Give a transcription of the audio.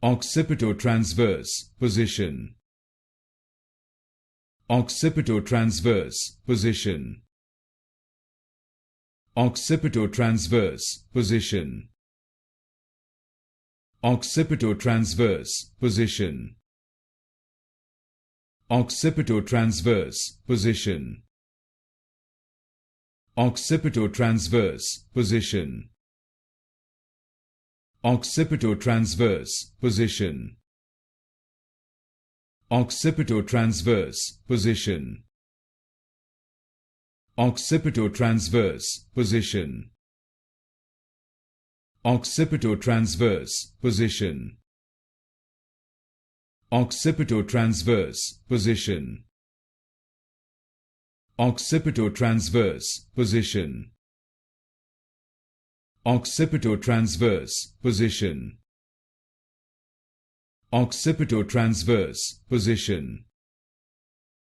Occipitotransverse position. Occipitotransverse position. Occipitotransverse position. Occipitotransverse position. Occipitotransverse position. Occipitotransverse position. Occipitotransverse position. Occipitotransverse position. Occipitotransverse position. Occipitotransverse position. Occipitotransverse position. Occipitotransverse position. Occipitotransverse position. Occipitotransverse position.